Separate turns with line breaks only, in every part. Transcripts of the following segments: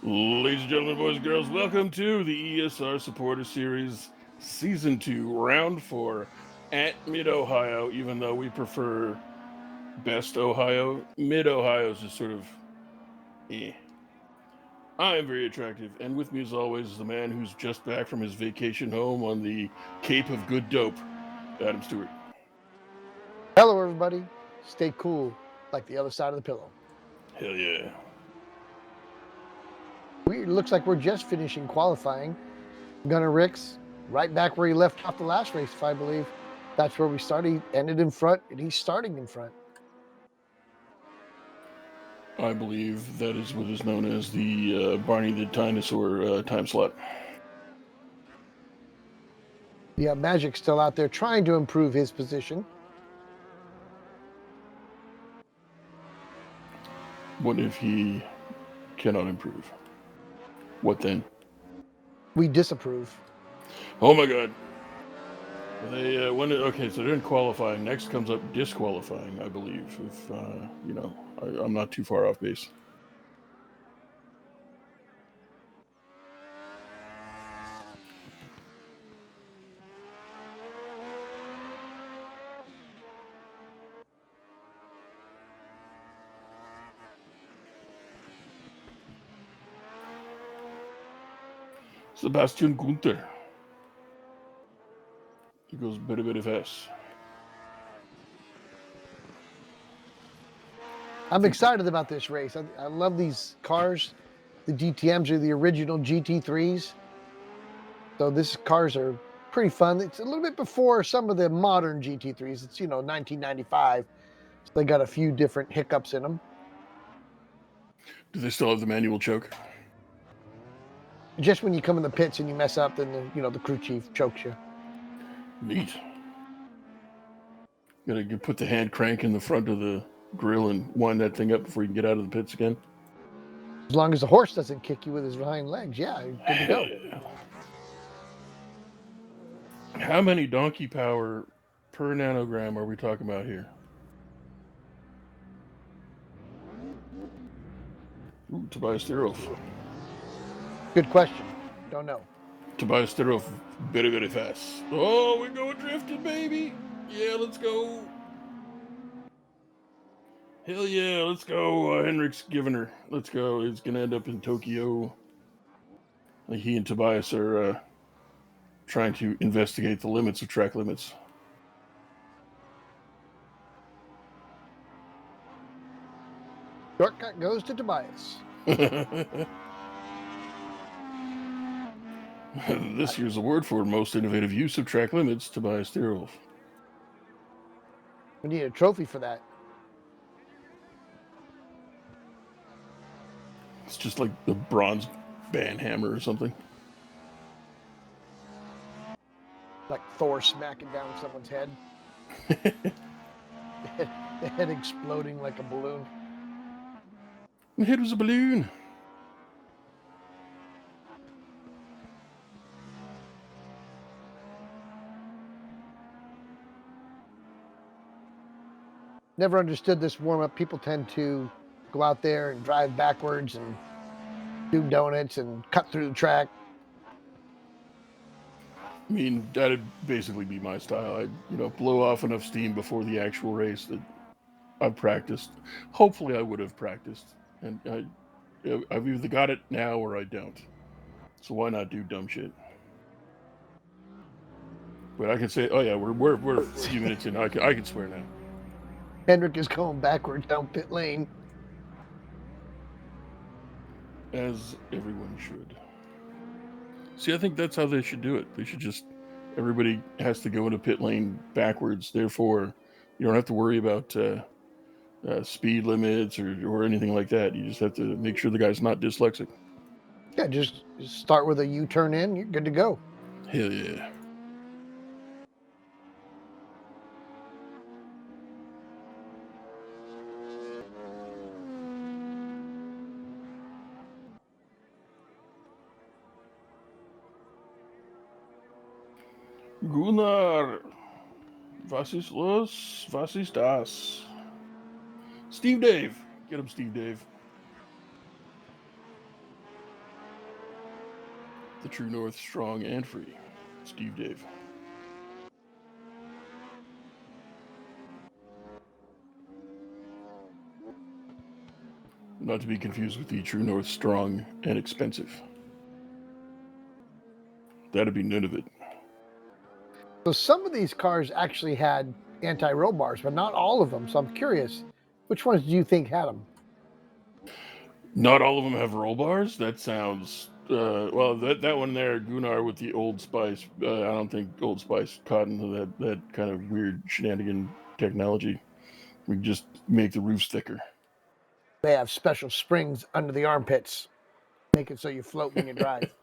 Ladies and gentlemen, boys and girls, welcome to the ESR Supporter Series, Season 2, Round 4, at Mid-Ohio, even though we prefer Best Ohio. Mid-Ohio is just sort of, eh. I am very attractive, and with me as always is the man who's just back from his vacation home on the Cape of Good Dope, Adam Stewart.
Hello, everybody. Stay cool, like the other side of the pillow.
Hell yeah.
It looks like we're just finishing qualifying. Gunnar Ricks, right back where he left off the last race, if I believe. That's where we started. He ended in front, and he's starting in front.
I believe that is what is known as the Barney the Dinosaur time slot.
Yeah, Magic's still out there trying to improve his position.
What if he cannot improve? What then?
We disapprove.
Oh my god. They okay, so they're in qualifying. Next comes up disqualifying, I believe. If I'm not too far off base. Sebastian Gunther. He goes very fast.
I'm excited about this race. I love these cars. The GTMs are the original GT3s. So these cars are pretty fun. It's a little bit before some of the modern GT3s. It's, 1995. So they got a few different hiccups in them.
Do they still have the manual choke?
Just when you come in the pits and you mess up, then the crew chief chokes you.
Neat. Gotta put the hand crank in the front of the grill and wind that thing up before you can get out of the pits again.
As long as the horse doesn't kick you with his hind legs, yeah, good to go.
Yeah. How many donkey power per nanogram are we talking about here? Ooh, Tobias Thierhoff.
Good question. Don't know.
Tobias Thierhoff very fast. Oh, we're going drifting, baby. Yeah, let's go. Hell yeah, let's go. Henrik's giving her. Let's go. He's going to end up in Tokyo. Like he and Tobias are trying to investigate the limits of track limits.
Shortcut goes to Tobias.
This year's award for most innovative use of track limits, Tobias Thierhoff.
We need a trophy for that.
It's just like the bronze band hammer or something.
Like Thor smacking down someone's head. The head exploding like a balloon.
The head was a balloon.
Never understood this warm-up. People tend to go out there and drive backwards and do donuts and cut through the track.
I mean, that'd basically be my style. I'd, blow off enough steam before the actual race that I've practiced. Hopefully I would have practiced. And I've either got it now or I don't. So why not do dumb shit? But I can say, oh yeah, we're a few minutes in. I can swear now.
Hendrick is going backwards down pit lane.
As everyone should. See, I think that's how they should do it. They should just, everybody has to go into pit lane backwards. Therefore, you don't have to worry about speed limits or anything like that. You just have to make sure the guy's not dyslexic.
Yeah, just start with a U-turn in. You're good to go.
Hell yeah. Gunnar, was ist los? Was ist das? Steve Dave. Get him, Steve Dave. The True North, strong and free. Steve Dave. Not to be confused with the True North, strong and expensive. That'd be none of it.
So some of these cars actually had anti-roll bars, but not all of them. So I'm curious, which ones do you think had them?
Not all of them have roll bars. That sounds well. That one there, Gunnar with the Old Spice. I don't think Old Spice caught into that kind of weird shenanigan technology. We just make the roofs thicker.
They have special springs under the armpits, make it so you float when you drive.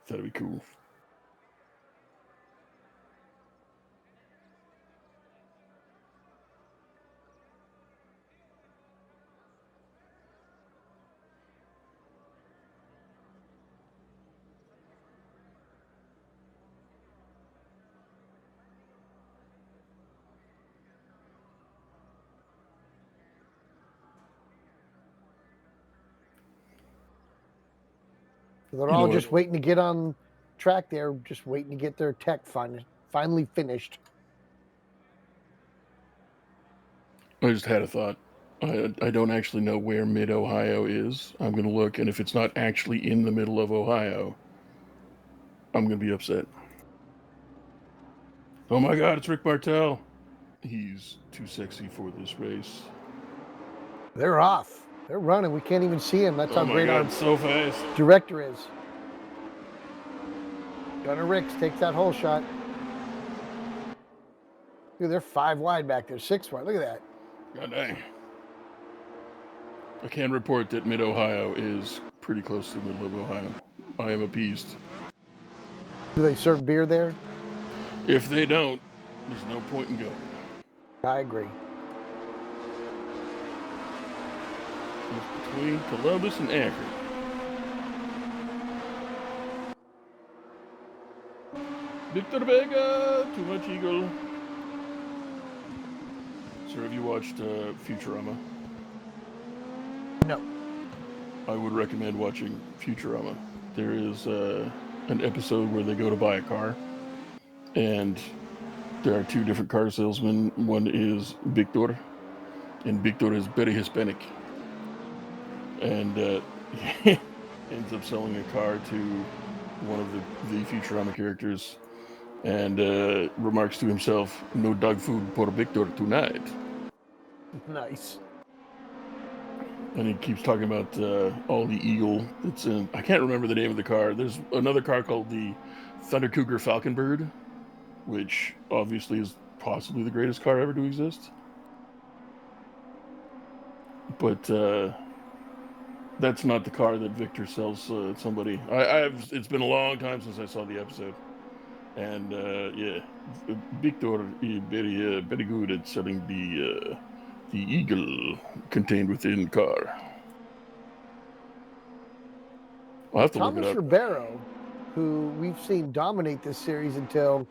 That'd be cool.
They're all just waiting to get on track there, just waiting to get their tech finally finished.
I just had a thought. I don't actually know where mid-Ohio is. I'm going to look, and if it's not actually in the middle of Ohio, I'm going to be upset. Oh my God, it's Rick Martel. He's too sexy for this race.
They're off. They're running. We can't even see him. That's how great our
so fast.
director is. Gunnar Ricks takes that whole shot. Dude, they're 5 wide back there, 6 wide. Look at that.
God dang. I can report that mid-Ohio is pretty close to the middle of Ohio. I am appeased.
Do they serve beer there?
If they don't, there's no point in going.
I agree.
It's between Columbus and Akron. Victor Vega, Too Much Eagle. Sir, have you watched Futurama?
No.
I would recommend watching Futurama. There is an episode where they go to buy a car, and there are 2 different car salesmen. One is Victor, and Victor is very Hispanic, and ends up selling a car to one of the Futurama characters, and remarks to himself, "No dog food for Victor tonight."
Nice.
And he keeps talking about all the Eagle that's in. I can't remember the name of the car. There's another car called the Thunder Cougar Falconbird, which obviously is possibly the greatest car ever to exist. But that's not the car that Victor sells somebody. It's been a long time since I saw the episode. And yeah, Victor is very good at selling the Eagle contained within car. I'll have to look it
Thomas
up.
Ribeiro, who we've seen dominate this series until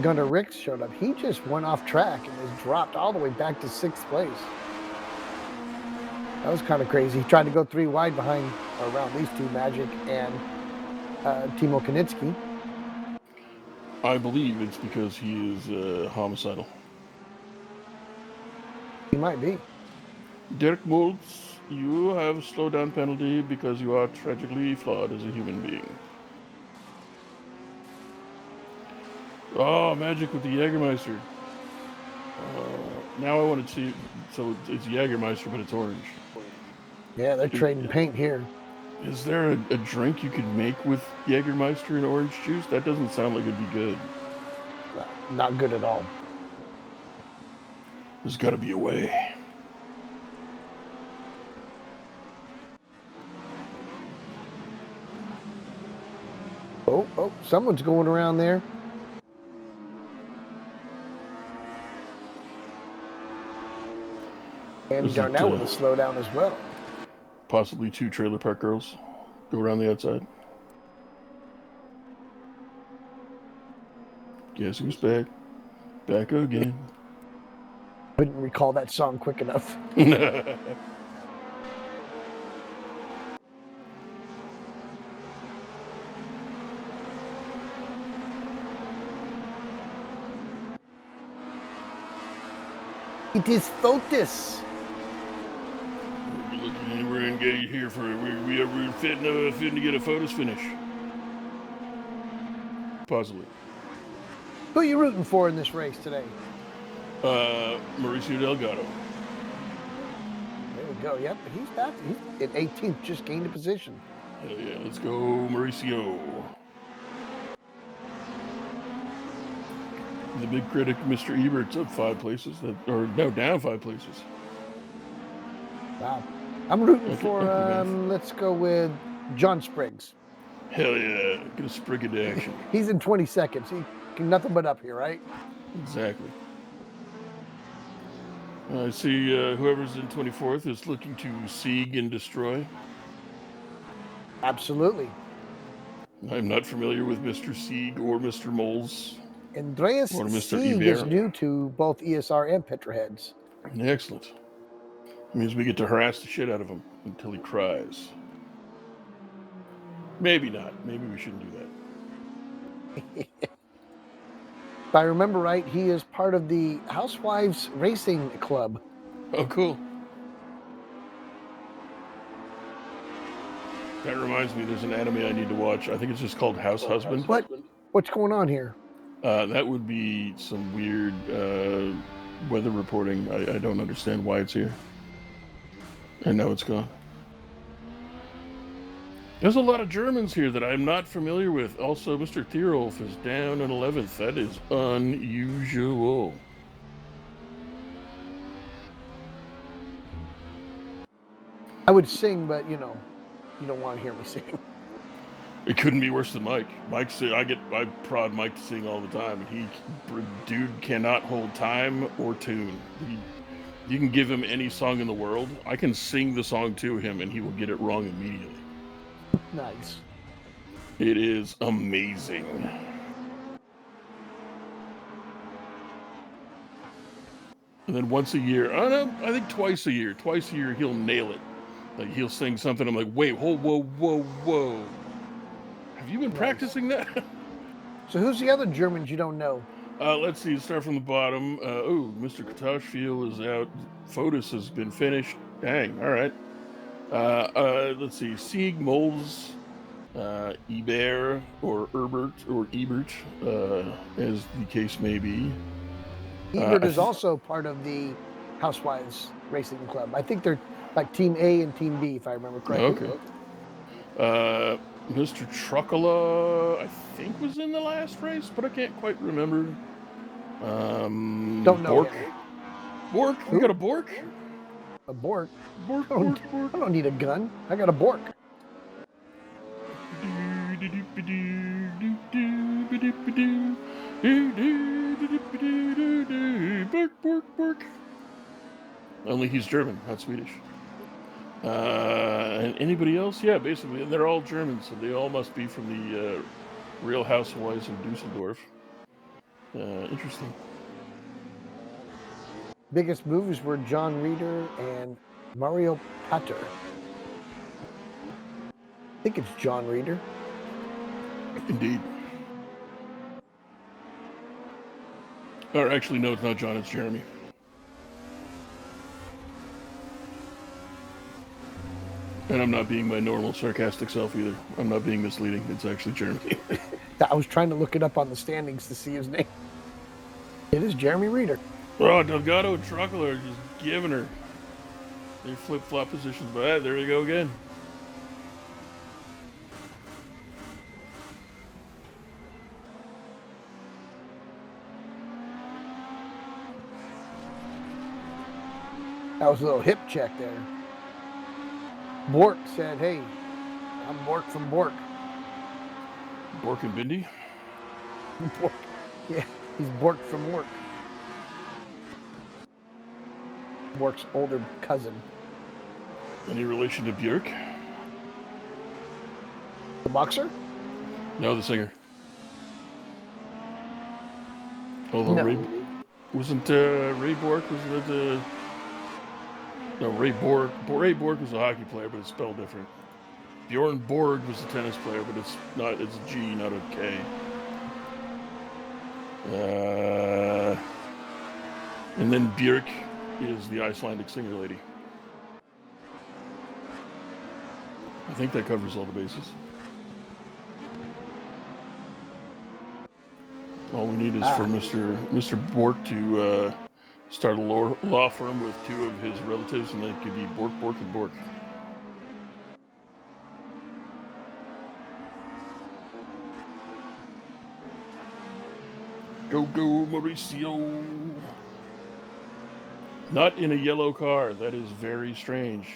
Gunnar Ricks showed up, he just went off track and was dropped all the way back to 6th place. That was kind of crazy. He tried to go 3 wide behind, or around these 2, Magic and Timo Konitsky.
I believe it's because he is homicidal.
He might be.
Derek Moltz, you have a slowdown penalty because you are tragically flawed as a human being. Oh, Magic with the Jägermeister. Now I want to see. So it's Jägermeister, but it's orange.
Yeah, they're trading paint here.
Is there a drink you could make with Jägermeister and orange juice? That doesn't sound like it'd be good.
Not good at all.
There's got to be a way.
Oh, someone's going around there. And Darnell with a slowdown as well.
Possibly 2 trailer park girls go around the outside. Guess who's back? Back again.
Couldn't recall that song quick enough. It is Fotis.
We're looking, we're engaged here for we're fitting to get a photos finish. Possibly.
Who are you rooting for in this race today?
Mauricio Delgado.
There we go. Yep, he's back. He's at 18th, just gained a position.
Hell yeah, let's go, Mauricio. The big critic, Mr. Ebert's up 5 places. Down 5 places.
Wow. I'm rooting for, let's go with John Spriggs.
Hell yeah, get a sprig into action.
He's in 22nd, so he can nothing but up here, right?
Exactly. I see whoever's in 24th is looking to sieg and destroy.
Absolutely.
I'm not familiar with Mr. Sieg or Mr. Moles.
Andreas
Or Mr.
Sieg
Iber.
is new to both ESR and Petroheads.
Excellent. It means we get to harass the shit out of him until he cries. Maybe not. Maybe we shouldn't do that.
If I remember right, he is part of the Housewives Racing Club.
Oh, cool. That reminds me, there's an anime I need to watch. I think it's just called House Husband.
What? What's going on here?
That would be some weird weather reporting. I don't understand why it's here. And now it's gone. There's a lot of Germans here that I'm not familiar with. Also, Mr. Thierolf is down in 11th. That is unusual.
I would sing, but you know, you don't want to hear me sing.
It couldn't be worse than Mike. I prod Mike to sing all the time, and dude cannot hold time or tune. You can give him any song in the world. I can sing the song to him, and he will get it wrong immediately.
Nice.
It is amazing. And then once a year, I think twice a year he'll nail it. Like he'll sing something. I'm like, wait, whoa. Have you been practicing that?
So who's the other Germans you don't know?
Let's see, start from the bottom. Mr. Katashfield is out. Fotis has been finished. Dang, all right. Let's see, Sieg, Moles, Eber, or Ebert, as the case may be.
Ebert is also part of the Housewives Racing Club. I think they're like Team A and Team B, if I remember correctly.
Okay. Mr. Truckala, I think, was in the last race, but I can't quite remember.
Don't know.
Bork? Bork? We got a Bork?
A Bork?
Bork.
I don't need a gun. I got a Bork.
Bork. Only he's German, not Swedish. And anybody else? Yeah, basically. And they're all German, so they all must be from the Real Housewives of Dusseldorf. Interesting.
Biggest moves were John Reeder and Mario Pater. I think it's John Reeder.
Indeed. Or actually, no, it's not John, it's Jeremy. And I'm not being my normal sarcastic self either. I'm not being misleading. It's actually Jeremy.
I was trying to look it up on the standings to see his name. It is Jeremy Reeder.
Oh, Delgado and Truckler are just giving her. They flip-flop positions, but there you go again.
That was a little hip check there. Bork said, hey, I'm Bork from Bork.
Bork and Bindi?
Bork. Yeah, he's Bork from Bork. Bork's older cousin.
Any relation to Björk?
The boxer?
No, the singer. Although
No.
Ray Bork was the no, Ray Borg. Ray Borg was a hockey player, but it's spelled different. Bjorn Borg was a tennis player, but it's not. It's a G, not a K. And then Björk is the Icelandic singer lady. I think that covers all the bases. All we need is for Mr. Bork to start a law firm with two of his relatives, and they could be Bork, and Bork. Go, Mauricio! Not in a yellow car. That is very strange.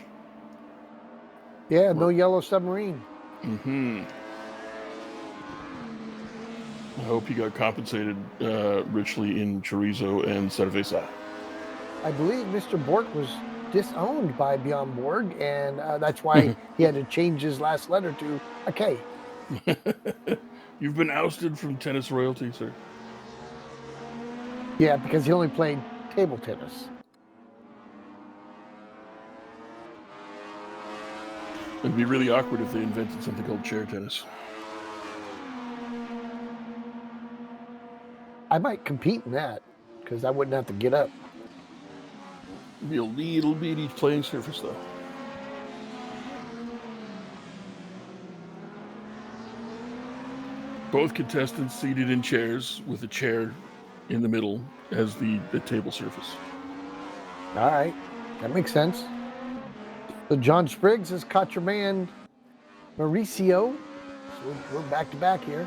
Yeah, no yellow submarine.
Mm-hmm. I hope he got compensated richly in chorizo and cerveza.
I believe Mr. Bork was disowned by Bjorn Borg, and that's why he had to change his last letter to a K.
You've been ousted from tennis royalty, sir.
Yeah, because he only played table tennis.
It'd be really awkward if they invented something called chair tennis.
I might compete in that because I wouldn't have to get up.
It'd be a little bitty playing surface, though. Both contestants seated in chairs with a chair in the middle as the table surface.
All right, that makes sense. So John Spriggs has caught your man Mauricio. So we're back to back here.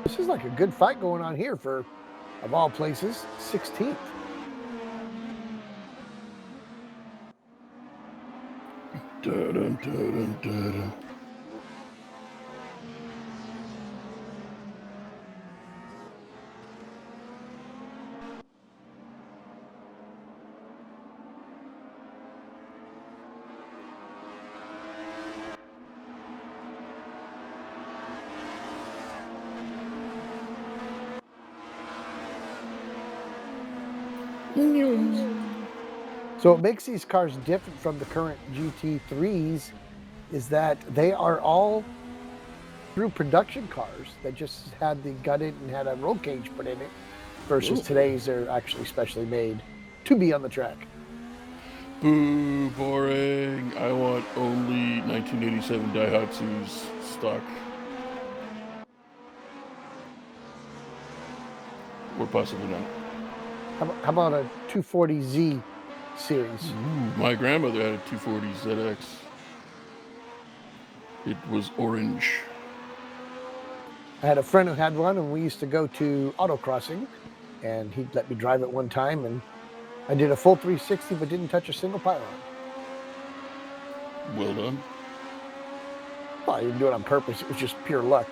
This is like a good fight going on here for, of all places, 16th.
Dun, dun, dun, dun, dun.
So what makes these cars different from the current GT3s is that they are all through production cars that just had the gutted and had a roll cage put in it, versus today's they're actually specially made to be on the track.
Boo, boring. I want only 1987 Daihatsu's stock. Or possibly not.
How about a 240Z series?
Ooh, my grandmother had a 240 ZX. It was orange.
I had a friend who had one, and we used to go to autocrossing, and he'd let me drive it one time, and I did a full 360 but didn't touch a single pylon.
Well done.
Well, I didn't do it on purpose. It was just pure luck.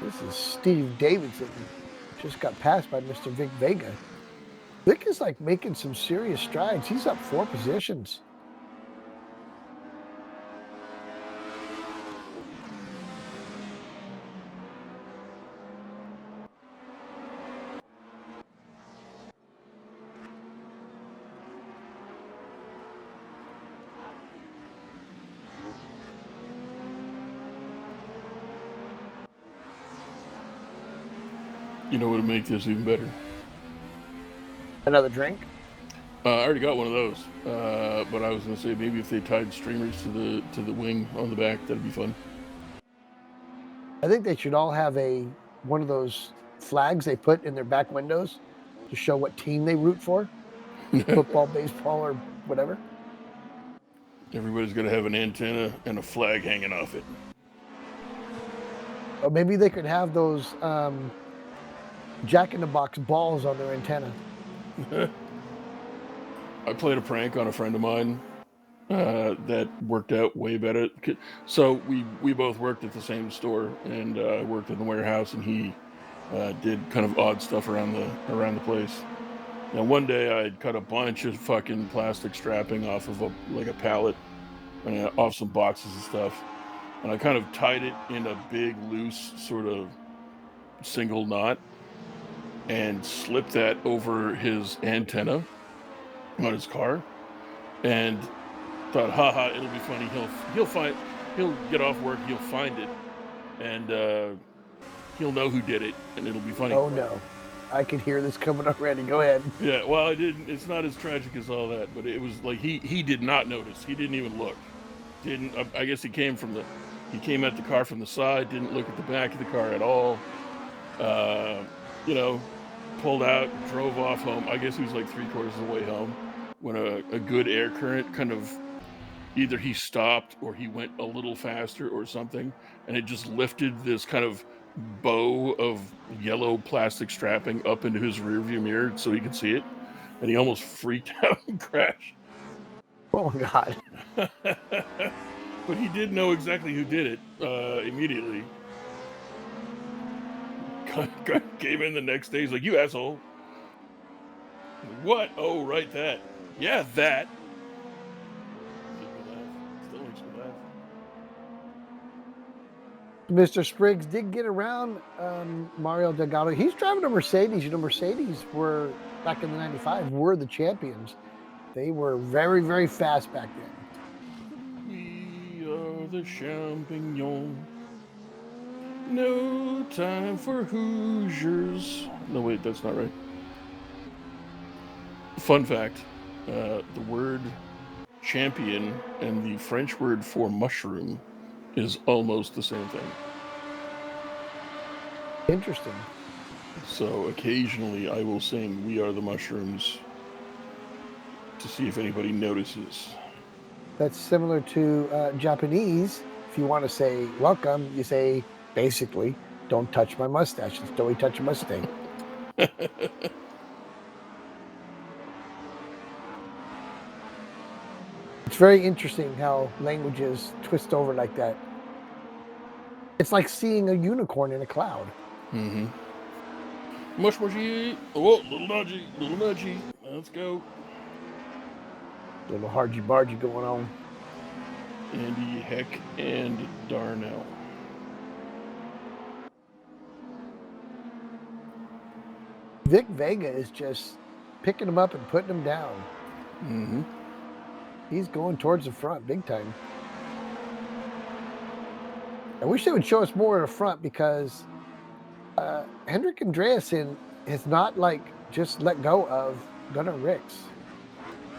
This is Steve Davidson. Just got passed by Mr. Vic Vega. Vic is like making some serious strides. He's up 4 positions.
You know what would make this even better?
Another drink?
I already got one of those, but I was going to say maybe if they tied streamers to the wing on the back, that'd be fun.
I think they should all have one of those flags they put in their back windows to show what team they root for. Football, baseball, or whatever.
Everybody's going to have an antenna and a flag hanging off it.
Or maybe they could have those Jack-in-the-Box balls on their antenna.
I played a prank on a friend of mine that worked out way better. So we both worked at the same store, and I worked in the warehouse, and he did kind of odd stuff around the place. Now one day I'd cut a bunch of fucking plastic strapping off of a pallet, and off some boxes and stuff, and I kind of tied it in a big loose sort of single knot and slipped that over his antenna on his car, and thought, haha, it'll be funny. He'll get off work, he'll find it, and he'll know who did it, and it'll be funny.
Oh no, I can hear this coming already. Go ahead.
Yeah, well, I didn't. It's not as tragic as all that, but it was like he did not notice. He didn't even look. Didn't. I guess he came at the car from the side. Didn't look at the back of the car at all. Uh, you know, pulled out, drove off home. I guess he was like 3/4 of the way home when a good air current kind of either he stopped or he went a little faster or something, and it just lifted this kind of bow of yellow plastic strapping up into his rearview mirror so he could see it, and he almost freaked out and crashed.
Oh God.
But he did know exactly who did it immediately. Came in the next day. He's like, "You asshole!" What? Oh, right, that. Yeah, that. Still makes me laugh.
Mr. Spriggs did get around Mario Delgado. He's driving a Mercedes. You know, Mercedes were, back in the 95, were the champions. They were very, very fast back then.
We are the champignons. No time for Hoosiers. No, wait, that's not right. Fun fact, the word champion and the French word for mushroom is almost the same thing.
Interesting.
So occasionally I will sing "We Are the Mushrooms" to see if anybody notices.
That's similar to Japanese. If you want to say welcome, you say basically, "Don't touch my mustache." It's "Don't touch your mustache." It's very interesting how languages twist over like that. It's like seeing a unicorn in a cloud.
Mm-hmm. Mush mushy. Oh, little nudgy. Let's go.
Little hargy bargy going on.
Andy Heck and Darnell.
Vic Vega is just picking him up and putting him down.
Mm-hmm.
He's going towards the front big time. I wish they would show us more of the front because Hendrik Andreasen has not just let go of Gunnar Ricks.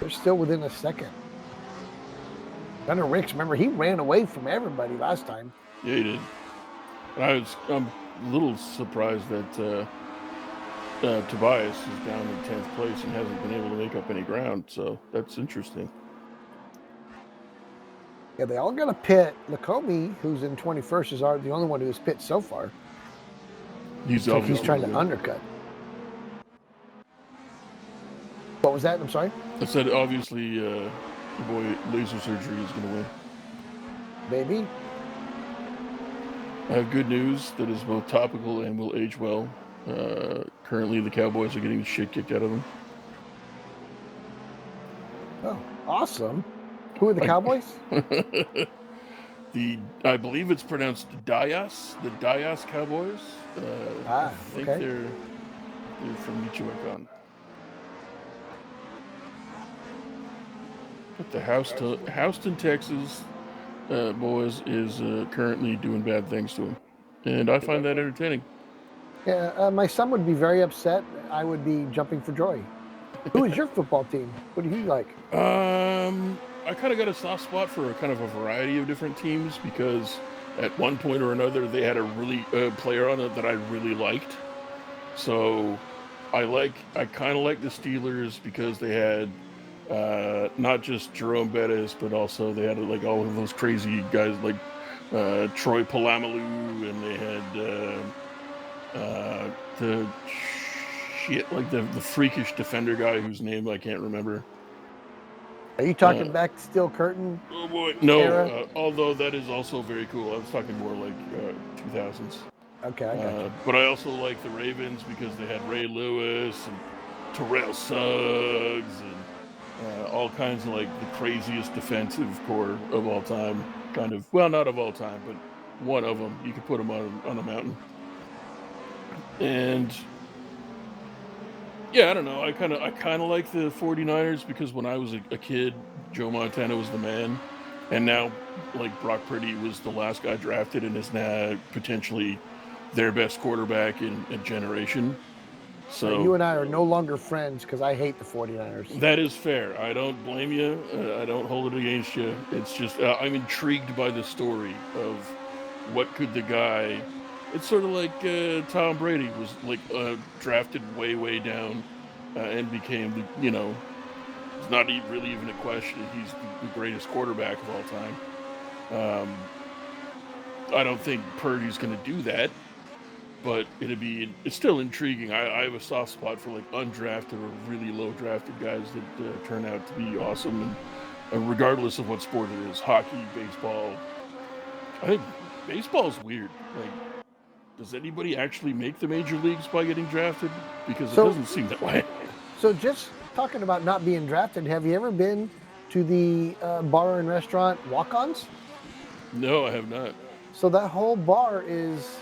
They're still within a second. Gunnar Ricks, remember, he ran away from everybody last time.
Yeah, he did. And I'm a little surprised that Tobias is down in 10th place and hasn't been able to make up any ground. So that's interesting.
Yeah, they all got to pit. Lacombe, who's in 21st, is the only one who's pit so far.
He's
trying to undercut. What was that? I'm sorry?
I said obviously your boy Laser Surgery is going to win.
Maybe.
I have good news that is both topical and will age well. Currently, the Cowboys are getting the shit kicked out of them.
Oh, awesome. Who are the Cowboys?
I believe it's pronounced Tyres, the Tyres Cowboys. I think they're from Michoacan. But the Houston, Texas boys is currently doing bad things to them, and I find that entertaining.
Yeah, my son would be very upset. I would be jumping for joy. Who is your football team? What do you like?
I kind of got a soft spot for a kind of a variety of different teams because at one point or another they had a really player on it that I really liked. So I kind of like the Steelers because they had not just Jerome Bettis, but also they had like all of those crazy guys like Troy Polamalu, and they had the freakish defender guy whose name I can't remember.
Are you talking back to Steel Curtain?
Oh boy, no. Although that is also very cool. I was talking more like 2000s.
Okay, I got you.
But I also like the Ravens because they had Ray Lewis and Terrell Suggs and all kinds of like the craziest defensive core of all time. Kind of, well, not of all time, but one of them. You could put them on a mountain. And Yeah, I don't know. I kind of like the 49ers because when I was a kid, Joe Montana was the man, and now like Brock Purdy was the last guy drafted and is now potentially their best quarterback in a generation.
You
So
and I are no longer friends because I hate the 49ers.
that is fair. I don't blame you. I don't hold it against you. It's just I'm intrigued by the story of what could the guy. It's sort of like Tom Brady was like drafted way down and became it's not really even a question. He's the greatest quarterback of all time. Um, I don't think Purdy's going to do that, but it's still intriguing. I have a soft spot for like undrafted or really low drafted guys that turn out to be awesome, and regardless of what sport it is, hockey, baseball. I think baseball's weird. Like, does anybody actually make the major leagues by getting drafted? Because it
So,
doesn't seem that way.
so just talking about not being drafted, have you ever been to the bar and restaurant Walk-Ons?
No, I have not.
So that whole bar is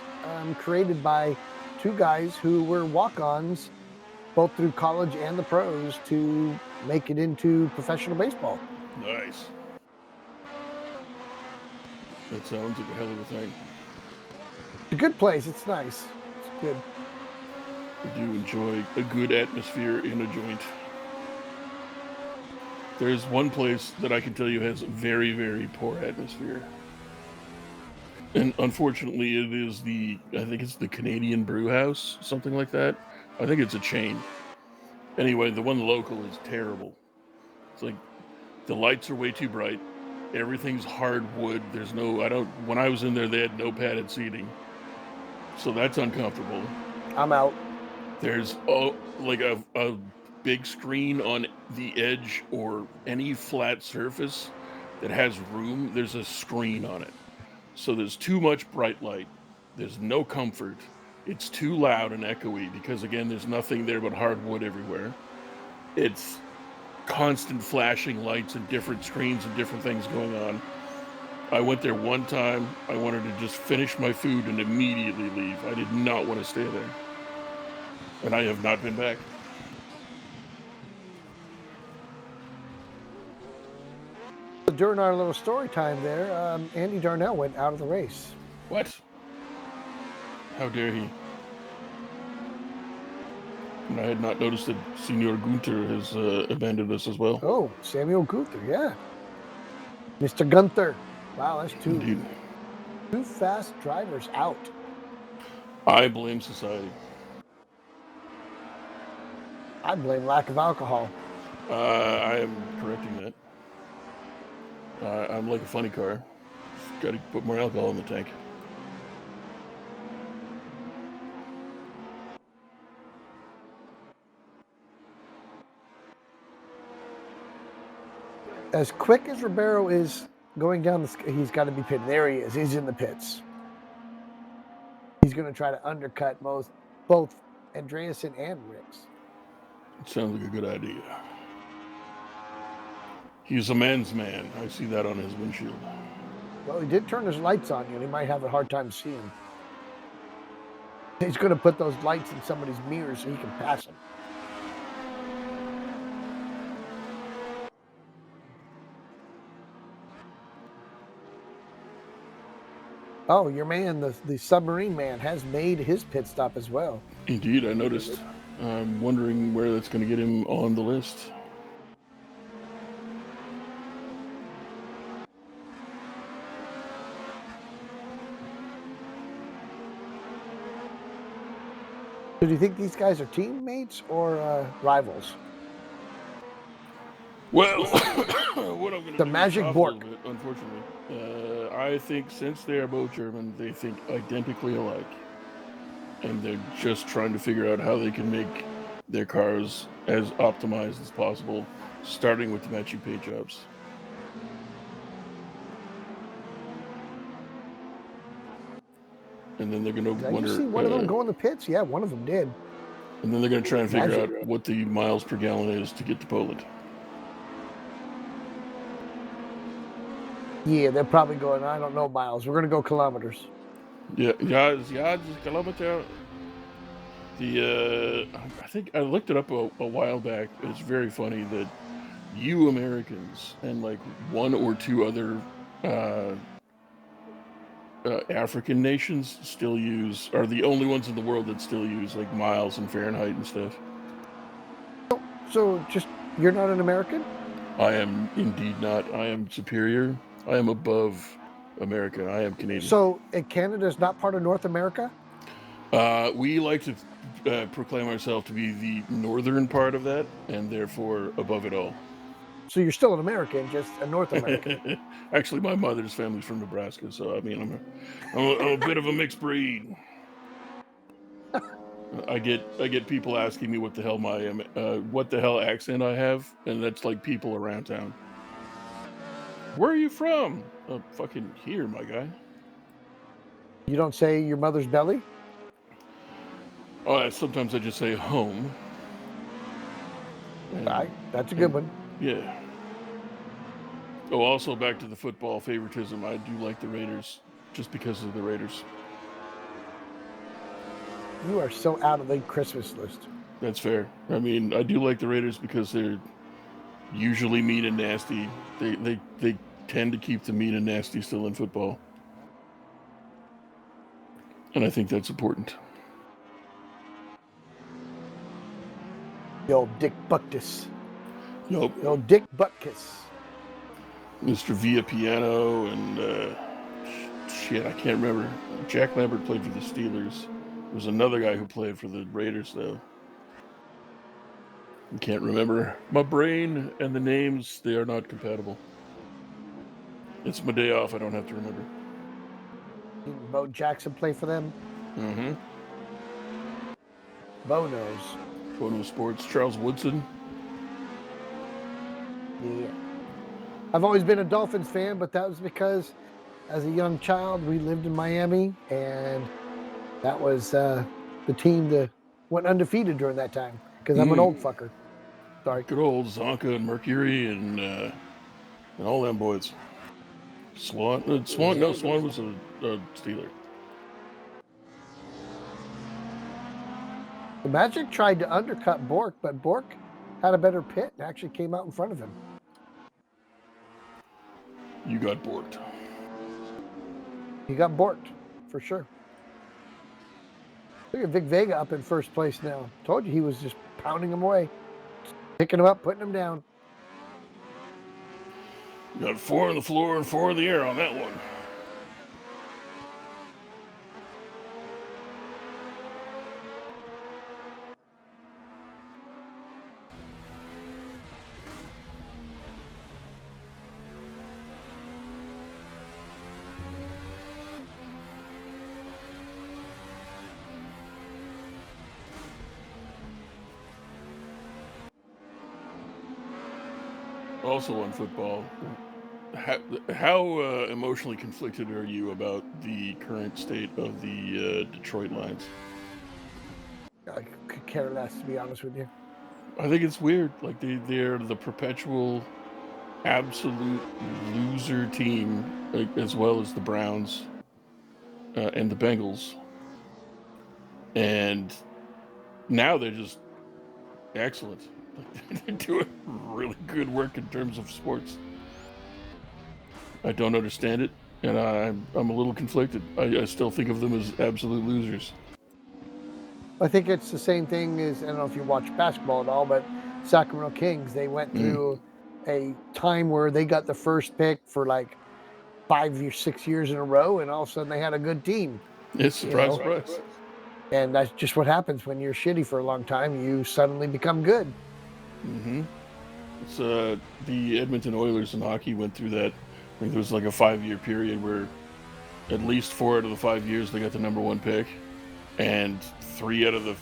created by two guys who were walk-ons, both through college and the pros, to make it into professional baseball.
Nice. That sounds like a hell of a thing.
It's a good place. It's nice. It's good.
I do enjoy a good atmosphere in a joint. There's one place that I can tell you has a very poor atmosphere. And unfortunately, I think it's the Canadian Brew House, something like that. I think it's a chain. Anyway, the one local is terrible. It's like the lights are way too bright. Everything's hardwood. When I was in there, they had no padded seating. So that's uncomfortable.
I'm out.
There's like a big screen on the edge or any flat surface that has room. There's a screen on it. So there's too much bright light. There's no comfort. It's too loud and echoey because, again, there's nothing there but hardwood everywhere. It's constant flashing lights and different screens and different things going on. I went there one time. I wanted to just finish my food and immediately leave. I did not want to stay there. And I have not been back.
During our little story time there, Andy Darnell went out of the race.
What? How dare he? And I had not noticed that Senor Gunther has abandoned us as well.
Oh, Samuel Gunther, yeah. Mr. Gunther. Wow, that's
Indeed.
two fast drivers out.
I blame society.
I blame lack of alcohol.
I am correcting that. I'm like a funny car. Got to put more alcohol in the tank.
As quick as Ribeiro is going down he's got to be pitting. There he is. He's in the pits. He's going to try to undercut both Andreasen and Ricks.
It sounds like a good idea. He's a man's man. I see that on his windshield.
Well, he did turn his lights on you, and he might have a hard time seeing. He's going to put those lights in somebody's mirror so he can pass them. Oh, your man, the submarine man, has made his pit stop as well.
Indeed, I noticed. I'm wondering where that's going to get him on the list.
So do you think these guys are teammates or rivals?
Well, what I'm going to do
The magic
is
Bork.
a little bit, unfortunately. I think since they are both German, they think identically alike. And they're just trying to figure out how they can make their cars as optimized as possible, starting with the matching paint jobs. And then they're going to
Did
wonder.
you see one of them go in the pits? Yeah, one of them did.
And then they're going to try and figure out what the miles per gallon is to get to Poland.
Yeah, they're probably going, I don't know, miles. We're going to go kilometers.
Yeah, kilometer. I think I looked it up a while back. It's very funny that you Americans and like one or two other uh, African nations are the only ones in the world that still use like miles and Fahrenheit and stuff.
So just you're not an American?
I am indeed not. I am superior. I am above America. I am Canadian.
So Canada is not part of North America?
We like to proclaim ourselves to be the northern part of that, and therefore above it all.
So you're still an American, just a North American.
Actually, my mother's family's from Nebraska, so I mean, I'm a bit of a mixed breed. I get people asking me what the hell accent I have, and that's like people around town. Where are you from? Fucking here, my guy.
You don't say your mother's belly?
Sometimes I just say home.
That's a good one.
Yeah. Oh, also back to the football favoritism. I do like the Raiders just because of the Raiders.
You are so out of the Christmas list.
That's fair. I mean, I do like the Raiders because they're usually mean and nasty. They tend to keep the mean and nasty still in football. And I think that's important.
The old Dick Butkus.
Yup.
The old Dick Butkus.
Mr. Via Piano and shit, I can't remember. Jack Lambert played for the Steelers. There was another guy who played for the Raiders, though. I can't remember. My brain and the names, they are not compatible. It's my day off. I don't have to remember.
Didn't Bo Jackson play for them?
Mm-hmm.
Bo knows.
Photo Sports. Charles Woodson.
Yeah. I've always been a Dolphins fan, but that was because as a young child, we lived in Miami, and that was the team that went undefeated during that time, because I'm an old fucker. Sorry.
Good old Zonka and Mercury and all them boys. Swan was a Steeler.
The Magic tried to undercut Bork, but Bork had a better pit and actually came out in front of him.
You got borked.
He got borked, for sure. Look at Vic Vega up in first place now. Told you he was just pounding him away. Picking him up, putting him down.
You got 4 on the floor and 4 in the air on that one. Also on football, how emotionally conflicted are you about the current state of the Detroit Lions?
I could care less, to be honest with you.
I think it's weird. Like they're the perpetual absolute loser team, like, as well as the Browns and the Bengals. And now they're just excellent. They're doing really good work in terms of sports. I don't understand it, and I'm a little conflicted. I still think of them as absolute losers.
I think it's the same thing as, I don't know if you watch basketball at all, but Sacramento Kings, they went through a time where they got the first pick for like 5 or 6 years in a row, and all of a sudden they had a good team.
It's surprise, surprise.
And that's just what happens when you're shitty for a long time. You suddenly become good.
Mm-hmm. It's the Edmonton Oilers in hockey went through that. I think there was like a 5-year period where at least 4 out of the 5 years they got the number 1 pick, and 3 out of the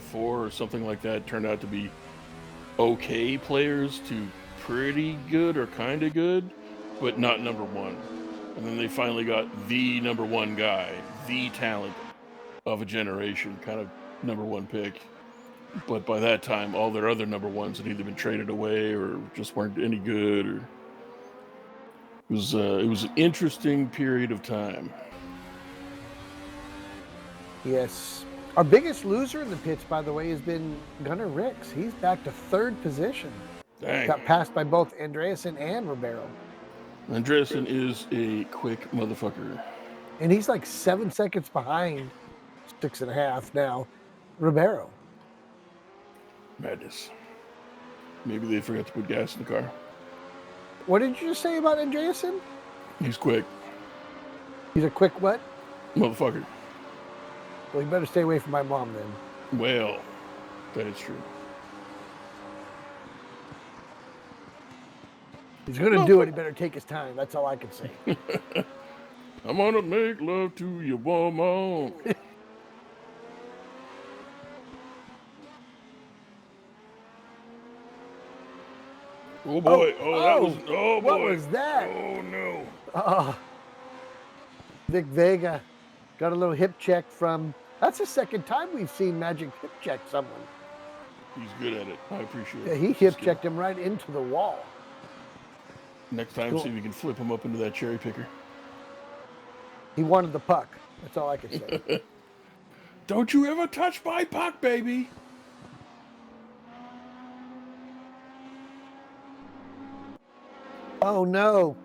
4 or something like that turned out to be okay players to pretty good or kind of good, but not number 1. And then they finally got the number 1 guy, the talent of a generation, kind of number 1 pick. But by that time, all their other number 1s had either been traded away or just weren't any good. Or it was an interesting period of time.
Yes. Our biggest loser in the pits, by the way, has been Gunnar Ricks. He's back to third position.
Dang.
Got passed by both Andreasen and Ribeiro.
Andreasen is a quick motherfucker.
And he's like 7 seconds behind, 6.5 now, Ribeiro.
Madness. Maybe they forgot to put gas in the car.
What did you just say about Andreasen?
He's quick.
He's a quick what?
Motherfucker.
Well, you better stay away from my mom then.
Well, that is true.
He's going to do it. He better take his time. That's all I can say.
I'm gonna make love to your woman. Oh boy! Oh boy!
What was that?
Oh no!
Vic Vega got a little hip check from. That's the second time we've seen Magic hip check someone.
He's good at it. I appreciate
Yeah,
it.
he hip checked him right into the wall.
Next time, see if you can flip him up into that cherry picker.
He wanted the puck. That's all I can say.
Don't you ever touch my puck, baby.
Oh no.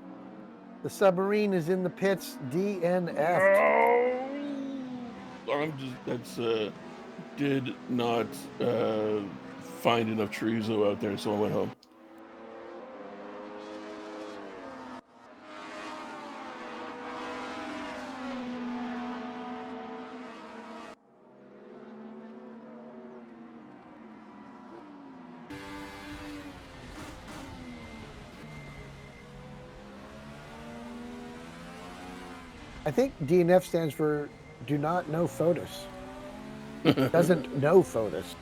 The submarine is in the pits, DNF.
Did not find enough chorizo out there, so I went home.
I think DNF stands for do not know photos. Doesn't know photos.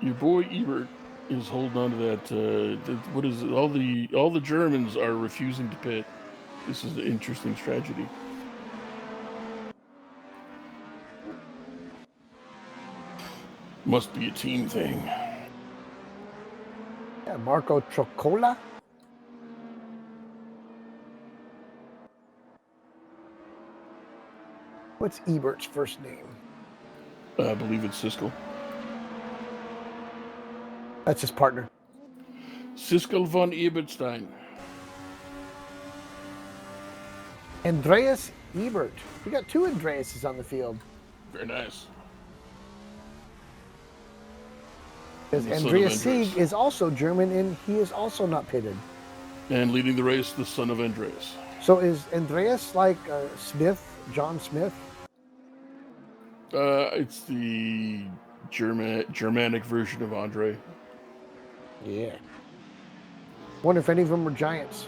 Your boy Ebert is holding on to that. What is it? All the Germans are refusing to pit. This is an interesting tragedy. Must be a team thing.
Yeah, Marco Troccola. What's Ebert's first name?
I believe it's Siskel.
That's his partner.
Siskel von Eberstein.
Andreas Ebert. We got two Andreases on the field.
Very nice.
Because Andreas Sieg is also German, and he is also not pitted.
And leading the race, the son of Andreas.
So is Andreas like Smith, John Smith?
It's the Germanic version of Andre.
Yeah. Wonder if any of them were Giants.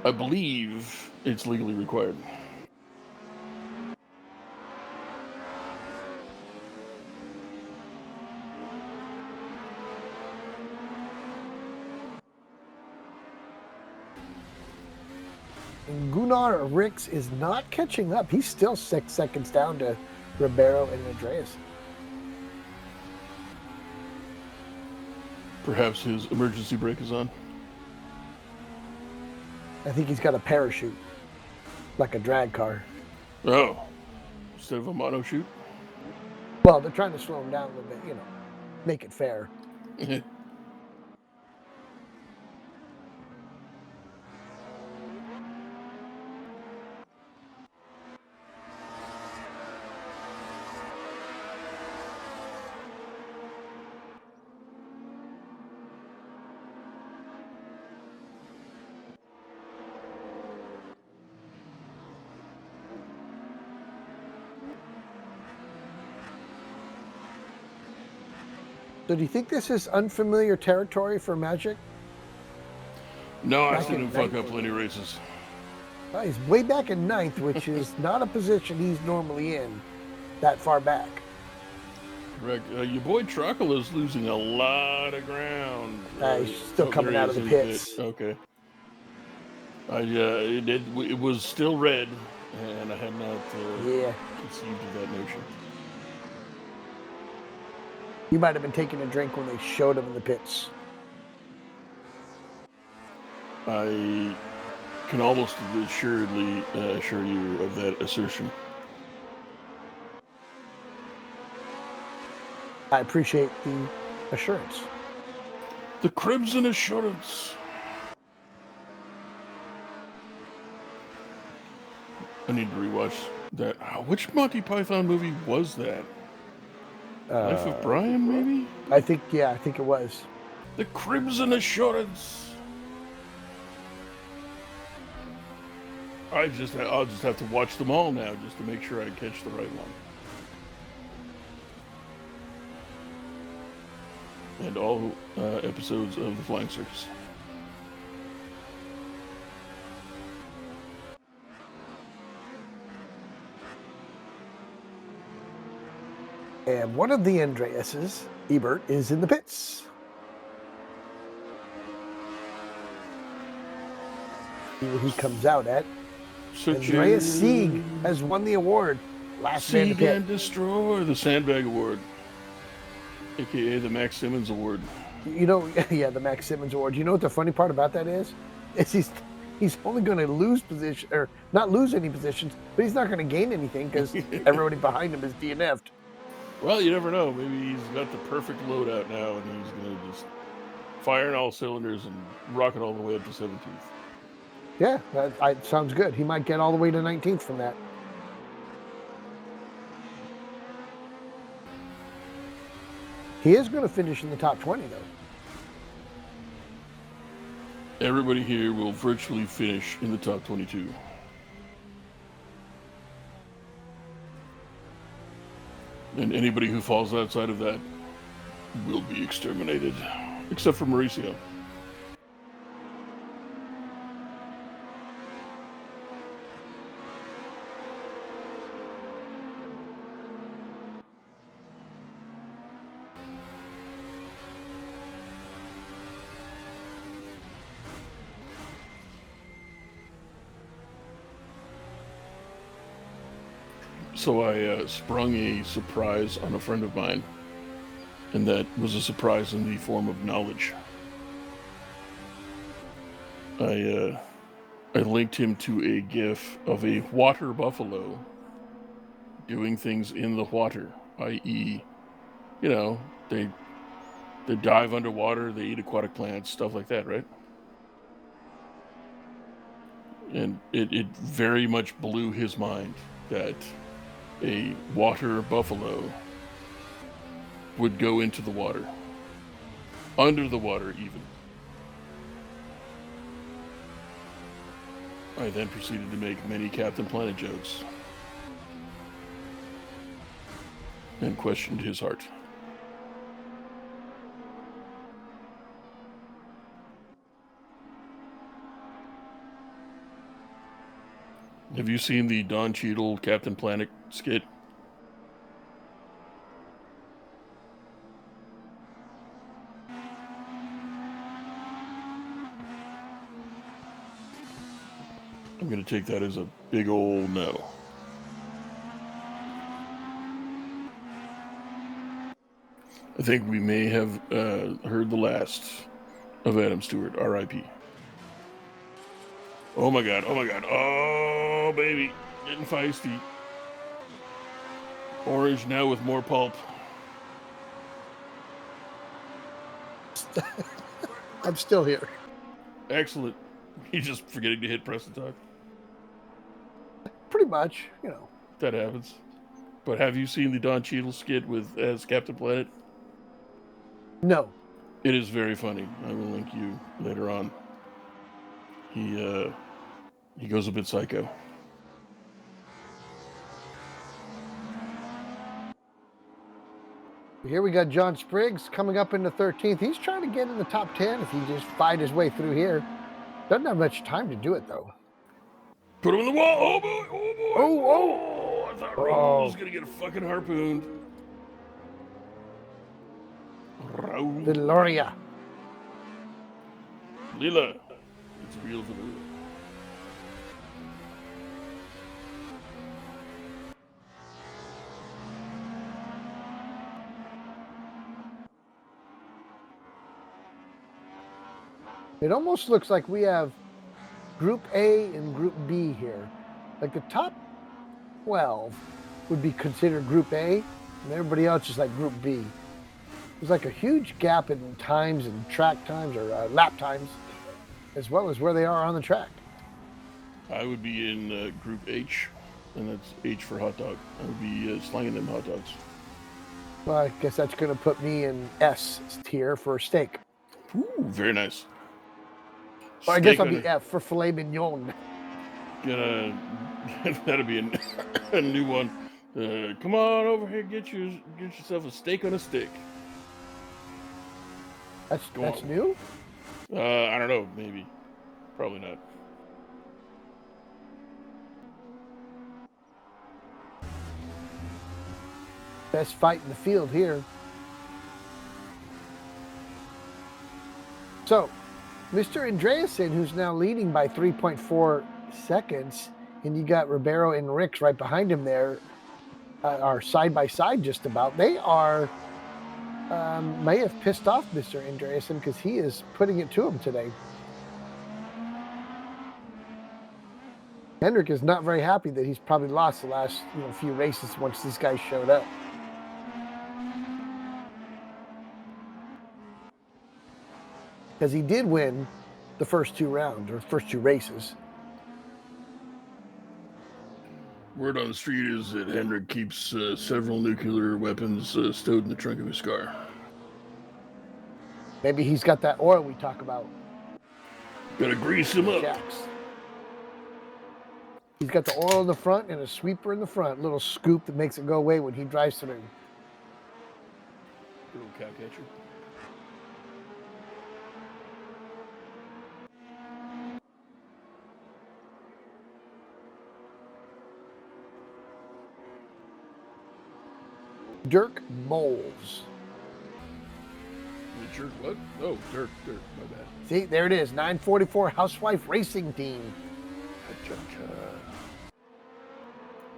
I believe it's legally required.
And Gunnar Ricks is not catching up. He's still 6 seconds down to Ribeiro and Andreas.
Perhaps his emergency brake is on.
I think he's got a parachute, like a drag car.
Oh, instead of a mono chute?
Well, they're trying to slow him down a little bit, make it fair. So do you think this is unfamiliar territory for Magic?
No, I've seen him fuck up plenty of races.
Well, he's way back in 9th, which is not a position he's normally in that far back.
Correct. Your boy Truckle is losing a lot of ground.
He's still coming out of the pits.
Okay. It was still red, and I had not conceived of that notion.
He might have been taking a drink when they showed him in the pits.
I can almost assuredly assure you of that assertion.
I appreciate the assurance.
The Crimson Assurance. I need to rewatch that. Which Monty Python movie was that? Life of Brian, maybe?
I think it was.
The Crimson Assurance. I'll just have to watch them all now just to make sure I catch the right one. And all episodes of The Flying Circus.
And one of the Andreases, Ebert, is in the pits. See what he comes out at. Andreas Sieg has won the award. Last man to
Sieg
pit.
and Destroy, the Sandbag Award, aka the Max Simmons Award.
You know, yeah, the Max Simmons Award. You know what the funny part about that is? He's only going to lose position, or not lose any positions, but he's not going to gain anything because everybody behind him is DNF'd.
Well, you never know. Maybe he's got the perfect loadout now, and he's going to just fire in all cylinders and rocket all the way up to 17th.
Yeah, that sounds good. He might get all the way to 19th from that. He is going to finish in the top 20, though.
Everybody here will virtually finish in the top 22. And anybody who falls outside of that will be exterminated, except for Mauricio. So I sprung a surprise on a friend of mine, and that was a surprise in the form of knowledge. I linked him to a GIF of a water buffalo doing things in the water, i.e., you know, they dive underwater, they eat aquatic plants, stuff like that, right? And it very much blew his mind that a water buffalo would go into the water, under the water even. I then proceeded to make many Captain Planet jokes and questioned his heart. Have you seen the Don Cheadle Captain Planet skit? I'm going to take that as a big old no. I think we may have heard the last of Adam Stewart, R.I.P. Oh my god, oh baby, getting feisty. Orange now with more pulp.
I'm still here.
Excellent. He's just forgetting to hit press and talk.
Pretty much, you know.
That happens. But have you seen the Don Cheadle skit as Captain Planet?
No.
It is very funny. I will link you later on. He goes a bit psycho.
Here we got John Spriggs coming up in the 13th. He's trying to get in the top 10 if he just fight his way through here. Doesn't have much time to do it, though.
Put him in the wall! Oh boy! Oh boy!
Oh!
I thought Raul was gonna get a fucking harpooned. Raul.
Viloria.
Lila. It's real vanilla.
It almost looks like we have Group A and Group B here. Like the top 12 would be considered Group A, and everybody else is like Group B. There's like a huge gap in times and track times or lap times, as well as where they are on the track.
I would be in Group H, and that's H for hot dog. I would be slanging them hot dogs.
Well, I guess that's going to put me in S tier for steak.
Ooh, very nice.
Well, I guess I'll be F for filet mignon.
That'll be a new one. Come on over here, get yourself a steak on a stick.
That's new?
I don't know, maybe. Probably not.
Best fight in the field here. So, Mr. Andreasen, who's now leading by 3.4 seconds, and you got Ribeiro and Ricks right behind him there, are side by side just about. They are may have pissed off Mr. Andreasen because he is putting it to him today. Hendrick is not very happy that he's probably lost the last few races once these guys showed up. Because he did win the first two rounds or first two races.
Word on the street is that Hendrick keeps several nuclear weapons stowed in the trunk of his car.
Maybe he's got that oil we talk about.
Gotta grease him up.
Jacks. He's got the oil in the front and a sweeper in the front. Little scoop that makes it go away when he drives through.
Little cow catcher.
Dirk Moles.
Dirk what? Oh, Dirk, my bad.
See, there it is. 944 Housewife Racing Team.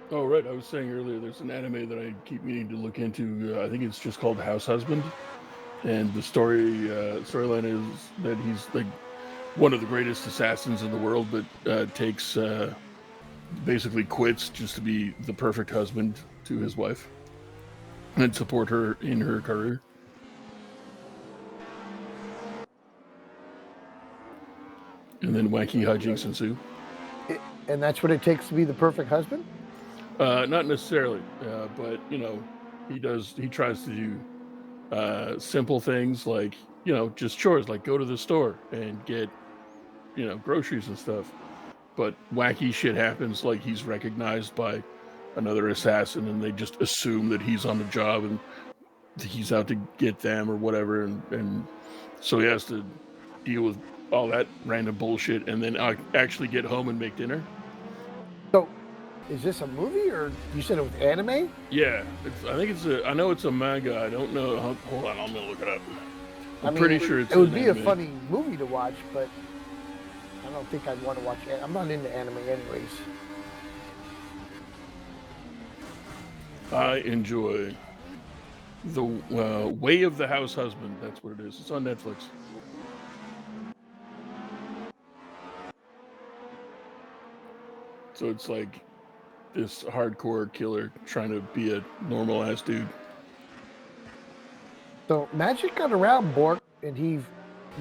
Oh, right. I was saying earlier, there's an anime that I keep meaning to look into. I think it's just called House Husband. And the storyline is that he's like one of the greatest assassins in the world, but basically quits just to be the perfect husband to his wife and support her in her career. And then wacky hijinks ensue.
And that's what it takes to be the perfect husband?
Not necessarily, but he tries to do simple things like just chores, like go to the store and get groceries and stuff. But wacky shit happens, like he's recognized by another assassin, and they just assume that he's on the job and he's out to get them or whatever, and so he has to deal with all that random bullshit and then actually get home and make dinner.
So, is this a movie, or you said it was anime?
Yeah, I know it's a manga. I don't know. Hold on, I'm gonna look it up. I'm pretty sure it
would be a funny movie to watch, but I don't think I'd want to watch it. I'm not into anime anyways.
I enjoy the Way of the House Husband. That's what it is. It's on Netflix. So it's like this hardcore killer trying to be a normal ass dude.
So Magic got around Bork, and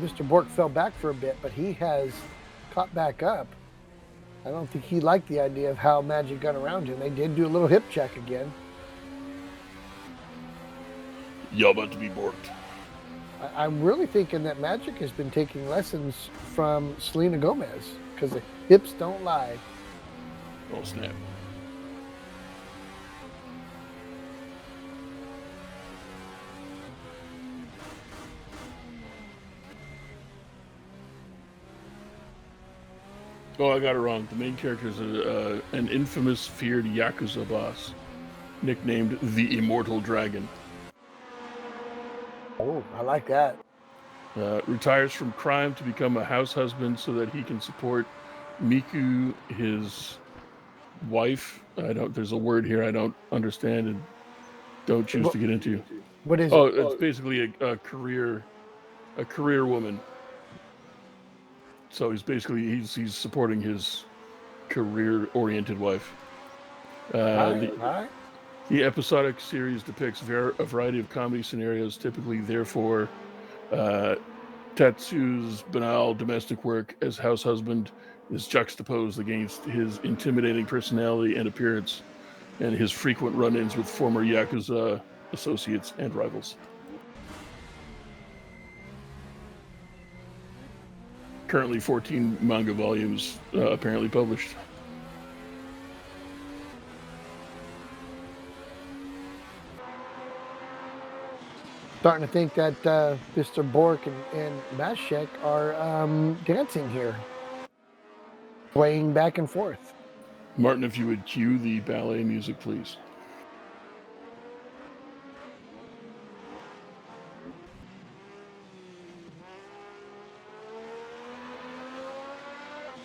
Mr. Bork fell back for a bit, but he has caught back up. I don't think he liked the idea of how Magic got around him. They did do a little hip check again.
Y'all about to be borked.
I'm really thinking that Magic has been taking lessons from Selena Gomez, because the hips don't lie.
Oh, snap. Oh, I got it wrong. The main character is an infamous, feared Yakuza boss, nicknamed the Immortal Dragon.
Oh, I like that.
Retires from crime to become a house husband so that he can support Miku, his wife. There's a word here I don't understand and don't choose to get into.
What is it?
Oh, it's basically a career woman. So he's basically he's supporting his career-oriented wife.
All
Uh,
right,
the
all right.
the episodic series depicts a variety of comedy scenarios, typically therefore uh, Tatsu's banal domestic work as house husband is juxtaposed against his intimidating personality and appearance, and his frequent run-ins with former Yakuza associates and rivals. Currently 14 manga volumes apparently published.
Starting to think that Mr. Bork and Mashek are dancing here, swaying back and forth.
Martin, if you would cue the ballet music, please.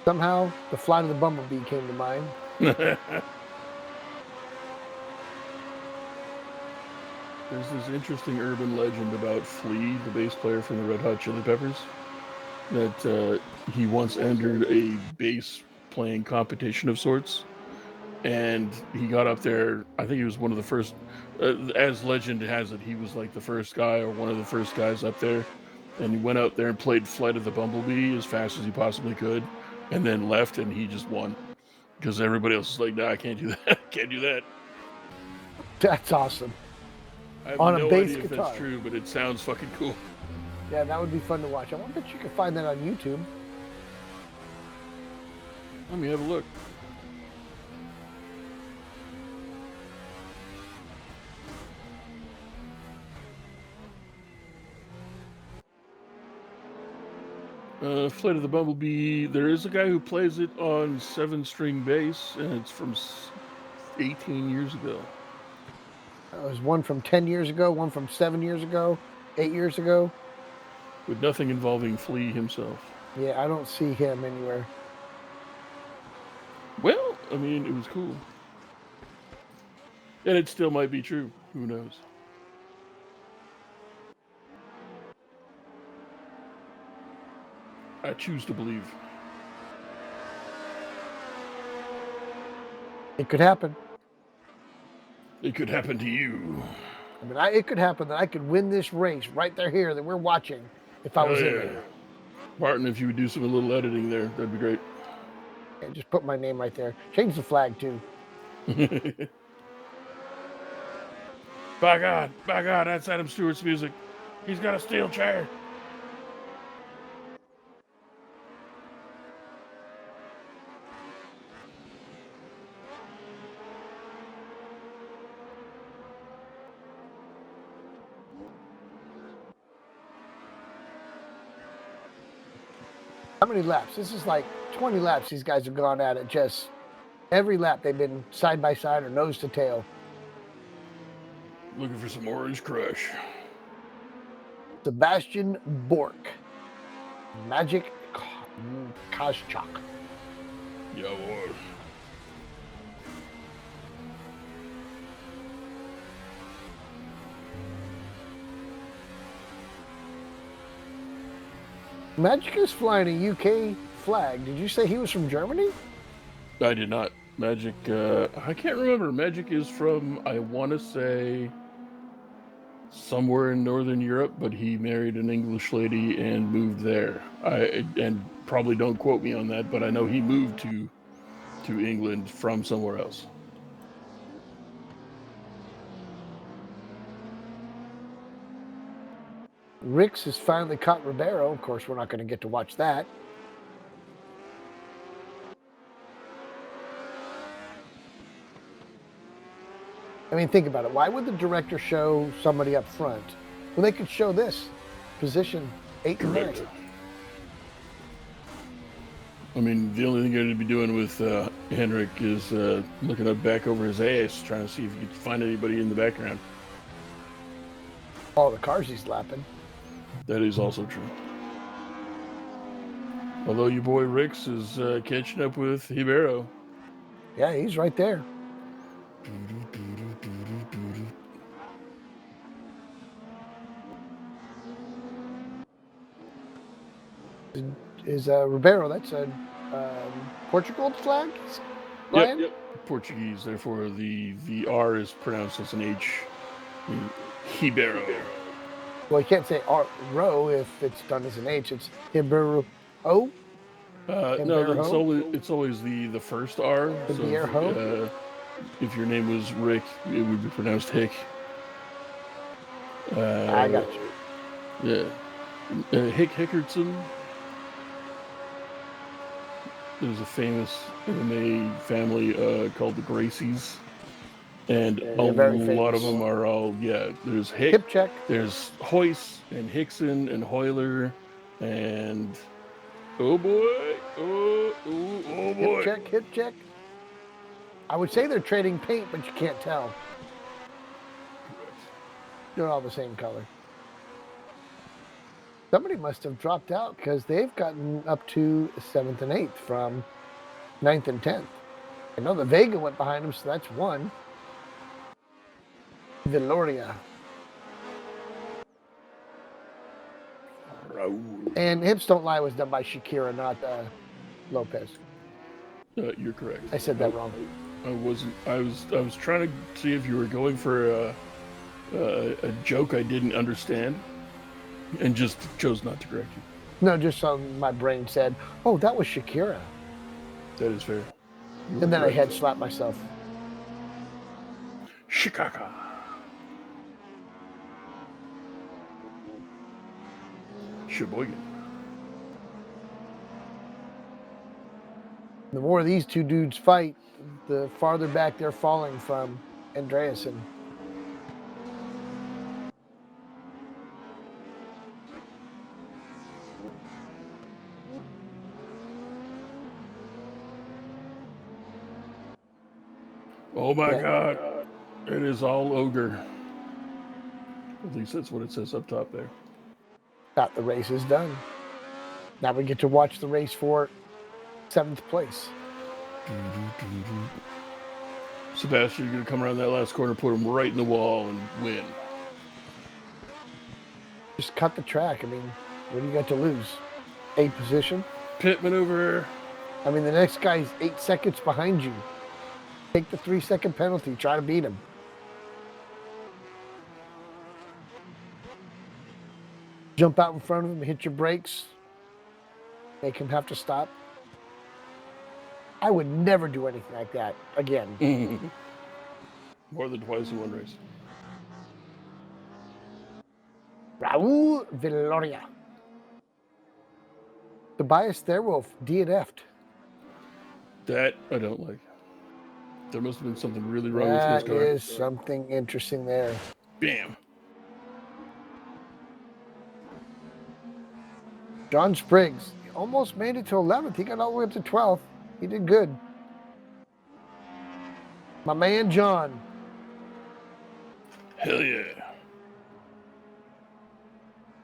Somehow, the flight of the bumblebee came to mind.
There's this interesting urban legend about Flea, the bass player from the Red Hot Chili Peppers, that he once entered a bass playing competition of sorts, and he got up there. I think he was one of the first, as legend has it, he was like the first guy or one of the first guys up there, and he went out there and played Flight of the Bumblebee as fast as he possibly could, and then left, and he just won because everybody else is like, "Nah, I can't do that. Can't do that."
That's awesome.
I have
On a
no
bass
idea if
guitar.
that's true, but it sounds fucking cool.
Yeah, that would be fun to watch. I wonder if you could find that on YouTube.
Let me have a look. Flight of the Bumblebee. There is a guy who plays it on 7-string bass, and it's from 18 years ago.
There was one from 10 years ago, one from 7 years ago, 8 years ago.
With nothing involving Flea himself.
Yeah, I don't see him anywhere.
Well, I mean, it was cool. And it still might be true. Who knows? I choose to believe.
It could happen.
It could happen to you.
I mean, it could happen that I could win this race right there here that we're watching if I was in there.
Martin, if you would do some little editing there, that'd be great.
Yeah, just put my name right there. Change the flag too.
By God, that's Adam Stewart's music. He's got a steel chair.
How many laps? This is like 20 laps these guys have gone at it. Just every lap they've been side by side or nose to tail.
Looking for some Orange Crush.
Sebastian Bork. Magic Koschak.
Yeah, boy.
Magic is flying a UK flag. Did you say he was from Germany?
I did not. Magic, I can't remember. Magic is from, I want to say, somewhere in Northern Europe, but he married an English lady and moved there. And probably don't quote me on that, but I know he moved to England from somewhere else.
Rix has finally caught Ribeiro. Of course, we're not going to get to watch that. I mean, think about it. Why would the director show somebody up front? Well, they could show this position 8 and 9.
I mean, the only thing I'd be doing with Henrik is looking up back over his ass, trying to see if you could find anybody in the background.
All the cars he's lapping.
That is also true. Although your boy Rix is catching up with Ribeiro.
Yeah, he's right there. is Ribeiro. That's a Portugal flag. Ryan?
Yep. Portuguese. Therefore, the R is pronounced as an H. Ribeiro.
Well, you can't say row if it's done as an H. It's Ribeiro.
No,
Ribeiro?
it's always the first R.
Ribeiro?
If your name was Rick, it would be pronounced Hick.
I got you.
Yeah. Hickertson. There's a famous MMA family called the Gracies. And a lot of them are all, there's
Hip check.
There's Hoyce and Hickson and Hoyler and oh boy.
Hip check. I would say they're trading paint, but you can't tell. They're all the same color. Somebody must have dropped out because they've gotten up to 7th and 8th from 9th and 10th. I know the Vega went behind them, so that's one. Viloria. And Hips Don't Lie was done by Shakira, not Lopez.
You're correct.
I said that wrong.
I wasn't. I was trying to see if you were going for a joke I didn't understand, and just chose not to correct you.
No, just so my brain said, "Oh, that was Shakira."
That is fair.
And then I head slapped myself.
Chicago. Sheboygan.
The more these two dudes fight, the farther back they're falling from Andreasen.
Oh my God. It is all ogre. At least that's what it says up top there.
Got the races done. Now we get to watch the race for 7th place.
Sebastian, you're going to come around that last corner, put him right in the wall, and win.
Just cut the track. I mean, what do you got to lose? 8th position?
Pit maneuver.
I mean, the next guy's 8 seconds behind you. Take the 3-second penalty. Try to beat him. Jump out in front of him, hit your brakes, make him have to stop. I would never do anything like that again.
More than twice in one race.
Raul Viloria. Tobias Therwolf, DNF'd.
That I don't like. There must have been something really wrong with his car.
That is something interesting there.
Bam.
John Spriggs almost made it to 11th. He got all the way up to 12th. He did good. My man, John.
Hell yeah.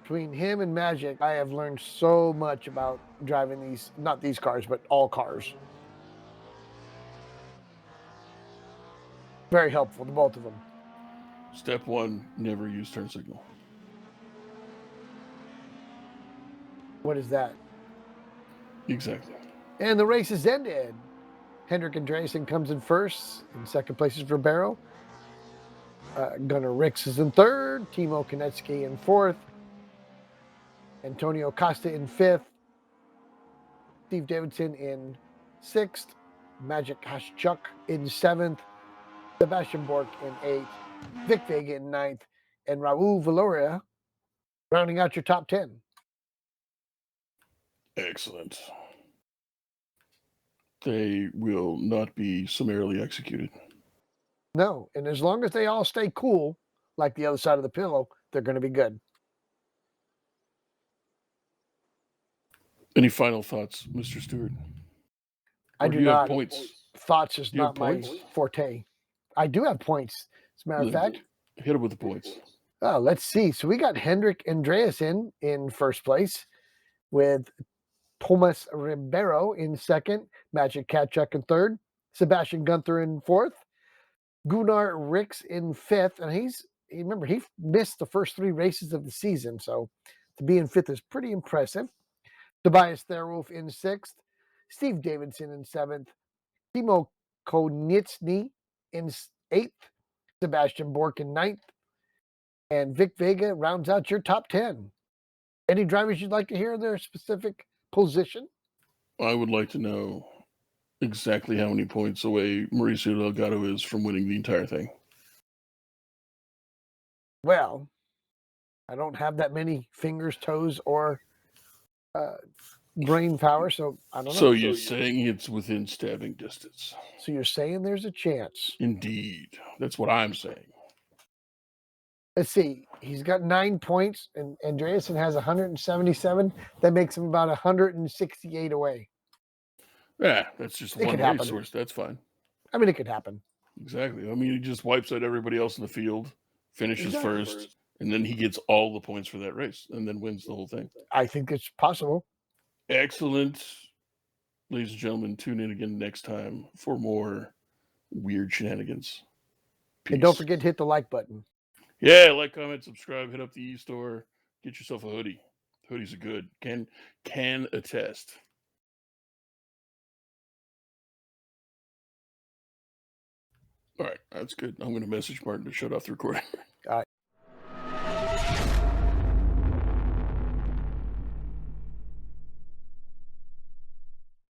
Between him and Magic, I have learned so much about driving these, not these cars, but all cars. Very helpful to both of them.
Step 1, never use turn signal.
What is that?
Exactly.
And the race is ended. Hendrik Andreasen comes in first. In second place is Ribeiro. Gunnar Ricks is in third. Timo Konecki in fourth. Antonio Costa in fifth. Steve Davidson in sixth. Magic Hashchuk in seventh. Sebastian Bork in eighth. Vic Vega in ninth. And Raul Viloria rounding out your top 10.
Excellent. They will not be summarily executed.
No, and as long as they all stay cool, like the other side of the pillow, they're going to be good.
Any final thoughts, Mr. Stewart?
I do not.
Have points?
Thoughts is not my forte. I do have points. As a matter of fact.
Hit him with the points.
Oh, let's see. So we got Hendrik Andreasen in first place with Thomas Ribeiro in second, Magic Katchuk in third, Sebastian Gunther in fourth, Gunnar Ricks in fifth, and he missed the first 3 races of the season, so to be in fifth is pretty impressive. Tobias Therwolf in 6th. Steve Davidson in 7th. Timo Konitsny in 8th. Sebastian Bork in 9th. And Vic Vega rounds out your top 10. Any drivers you'd like to hear their specific position?
I would like to know exactly how many points away Mauricio Delgado is from winning the entire thing.
Well, I don't have that many fingers, toes, or brain power, so I don't know.
So you're saying it's within stabbing distance?
So you're saying there's a chance?
Indeed. That's what I'm saying.
Let's see. He's got 9 points, and Andreasen has 177. That makes him about 168 away.
Yeah, that's just
It
one
could happen.
racehorse. That's fine.
I mean, it could happen.
Exactly. I mean, he just wipes out everybody else in the field, finishes first, and then he gets all the points for that race and then wins the whole thing.
I think it's possible.
Excellent. Ladies and gentlemen, tune in again next time for more weird shenanigans. Peace.
And don't forget to hit the like button.
Yeah, like, comment, subscribe, hit up the e-store, get yourself a hoodie. Hoodies are good. Can attest. All right, that's good. I'm going to message Martin to shut off the recording.
All right.